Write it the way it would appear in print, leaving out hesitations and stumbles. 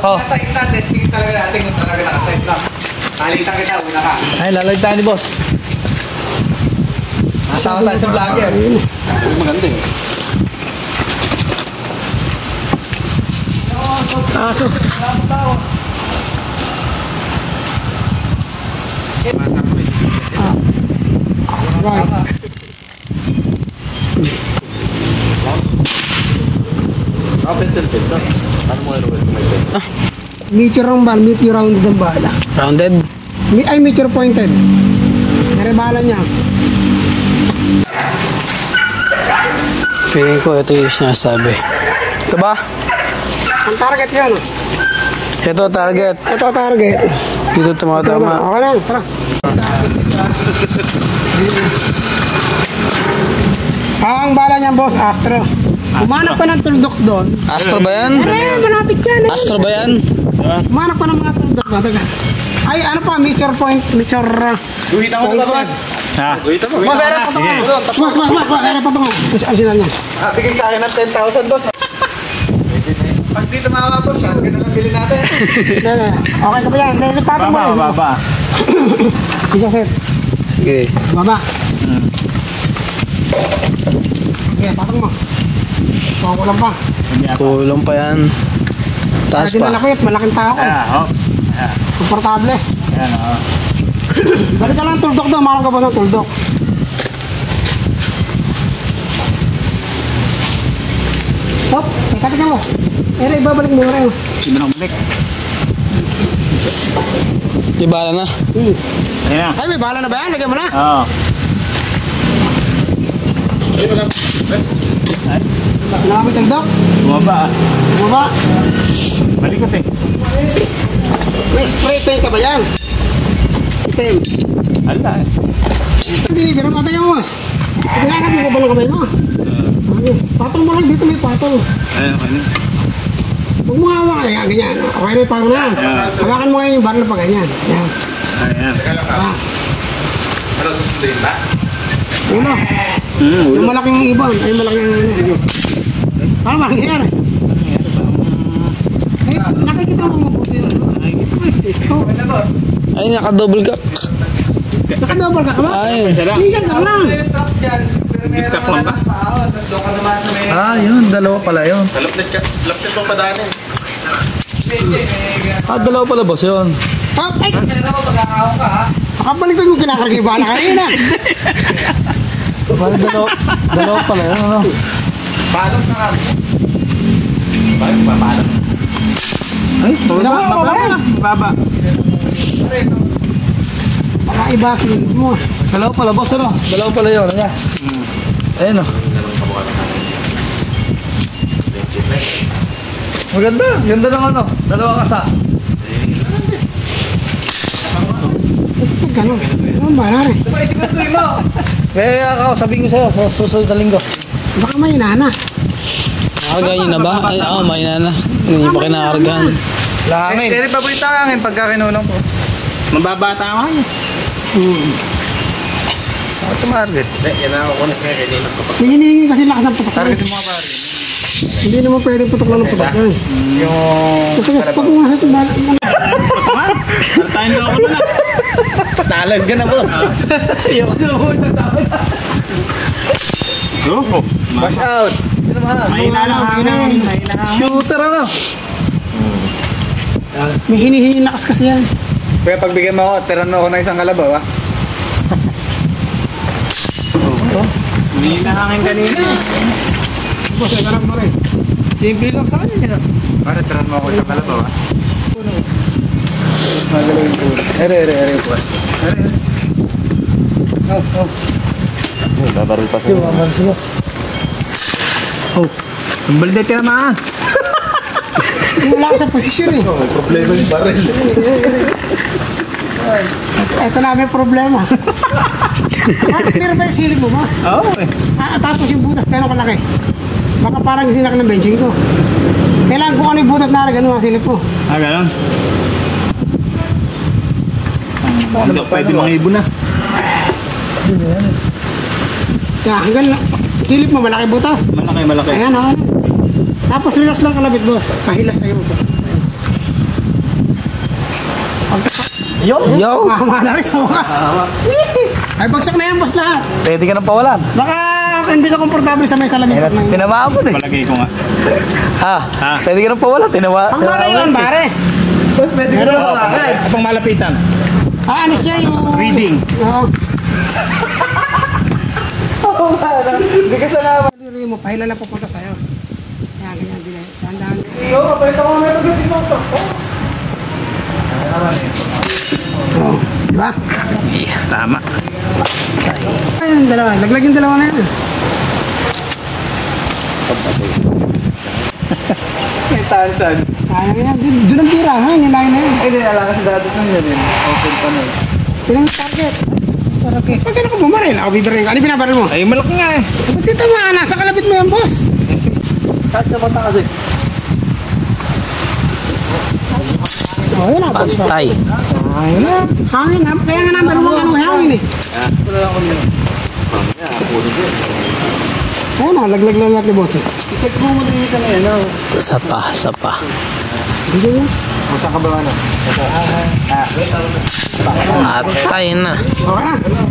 Oh. Nasa kita, testing talaga natin kung talaga naka-site na. Kalitan kita, una ka. Ay, lalag tayo ni boss. Masama tayo sa vlogger. Maganda eh. Aso. Meteor ang bal, meteor rounded ang bala. Rounded? Ay, meteor pointed. Narebala niya. Feeling ko ito yung sinasabi. Ito ba? Ang target yan. Ito target. Ito target. Dito tumatama. Okay lang, tara. Ang bala niya, boss, Astro. Umanap pa ng tuldok doon. Astro ba yan? Malapit yan. Astro ba yan? Umanap pa ng mga tuldok doon. Ay, ano pa, meteor point, meteor... Duhita mo ito, boss. Ha? Duhita mo. Boss, ayan patungan. Boss, ayan patungan. Asinan niya. Bigay sa akin ng 10,000, boss. Pag dito mga boss, shotgun na lang bilhin natin. Okay ka ba yan? Patong mo. Baba. Isa set. Sige. Baba. Sige, patong mo. Kulang pa. Kulong pa yan. Taas pa. Malaking tao ko. Komportable. Balik ka lang tuldok doon. Marang ka ba ng tuldok? Hop, ikatika mo. Ere, ibabalik mo rin. Hindi na balik. Di bala na? Ayan. Ay, may bala na ba yan? Lagyan mo na? Oo. Nakamit ang dok? Bumaba. Bumaba? Balikot eh. May spray paint ka ba yan? Itim. Ala eh. Hindi, pero patay mo, boss. Kailangan mo ba ng kamay mo? Patong mo lang dito, may patong. Ayun, okay na. Huwag mo hawak ka, ganyan. Okay na, patong na yan. Hawakan mo ngayon yung baril pa ganyan. Yan. Ayan. Ano, susunduin ba? Ulo. Yung malaking ibon. Ay, malaking ano. Paano makikiyer? Eh, nakikita mo mabuti yun. Nakikita mo eh. Ay, naka-double cup. Naka-double ka ba? Ay. Single ka lang. Gipkak lang ba? Ah, yun. Dalawa pala yun. Lapit mo pa dati. Ah, dalawa pala boss yun. Hop, ay! Makabaliktad mo kinakarga yung bala kanina. Bala dalawa pala yun, ano? Palong na kami. Bakit ba palong? Ay, baba. Baka iba silip mo. Dalawa pala boss, ano? Dalawa pala yun, ano? Ayun, oh. Maganda, ganda ng ano. Dalawa kasa. Ganun. Ganun ba na rin? Kaya ako, sabihin ko sa'yo, sa susunod na linggo. Baka may inana. Nakakarga nyo na ba? Ay, may inana. Hindi pa kinakargahan. Lahangin. Kaya paborito ang hangin pagka kinulong ko. Mababata ang hangin. Ako tumarget. Yan ako kunis ngayon kanina. May hinihingi kasi lakas ng putok. Target yung mga pare. Hindi naman pwede putok lang ng putok yan. Yung... Tatagas pa kung nga ito. Tartahin lang ako na. Talag ka na boss. Yung sasabi na. Bash out. Mahina lang hangin. Shooter ano? May hinihingi lakas kasi yan. Kaya pagbigyan mo ako, tiran mo ako ng isang kalabaw, ha? Mahina hangin kanina. Boss, ay karang mo rin. Simple lang sa kanya. Para tiran mo ako isang kalabaw, ha? Magalawin po. Ere po. Ere. Oh. Babaril pa sa'yo. Oh, ang balde ka naman. Wala ka sa posisyon eh. May problema yung baril. Ito na may problema. Clear ba yung silip mo, boss? Oo eh. Tapos yung butas, gano'n kalaki. Baka parang sinak ng benching ko. Kailangan ko ano yung butas na gano'n ang silip ko. Ah, gano'n? Hindi pwede mga ibon na. Kaya hanggang silip mo, malaki butas. Malaki. Ayan, okay. Tapos relax lang kalabit, boss. Pahilas tayo mo. Yo! Mama na rin sa mukha. Ay, bagsak na yan, boss, lahat. Pwede ka nang pawalan. Baka hindi ka komportable sa may salamin. Tinamaan mo eh. Palagay ko nga. Ha? Pwede ka nang pawalan. Pang malayuan, pare. Boss, pwede ko na hawakan. Pang malapitan. Ano siya yung... Reading. Oo. Hindi ka salamat. Riri mo, pahila lang pupunta sa'yo. Kaya ganyan din eh. Dahan-dahan. Yo, kapalit ako may pag-ito. Oo. Diba? Tama. Ayun yung dalawa. Laglag yung dalawa na yun. May tansan. Sayang yan. Doon ang bira, ha? Yung line na yun. Eh, di alakas sa dati na yun. Open pa na eh. Tinang target. Okay. Pag ano ka bumaril, ako bibirin ka. Ano binabaril mo? Ay, malaki nga eh. Ba't dito mga nasa kalabit mo yan, boss? Saan sa bata kasi? Oh, yun na, boss. Pantay. Ayun na. Hangin, ha? Kaya nga number 1 ano, hangin eh. Wala ako nila. Ayun na, laglag lang natin, boss eh. Isag mo mo din sa may ano. Sapa. Hindi yun. Kung saan ka ba ano? Atay na. Okay na.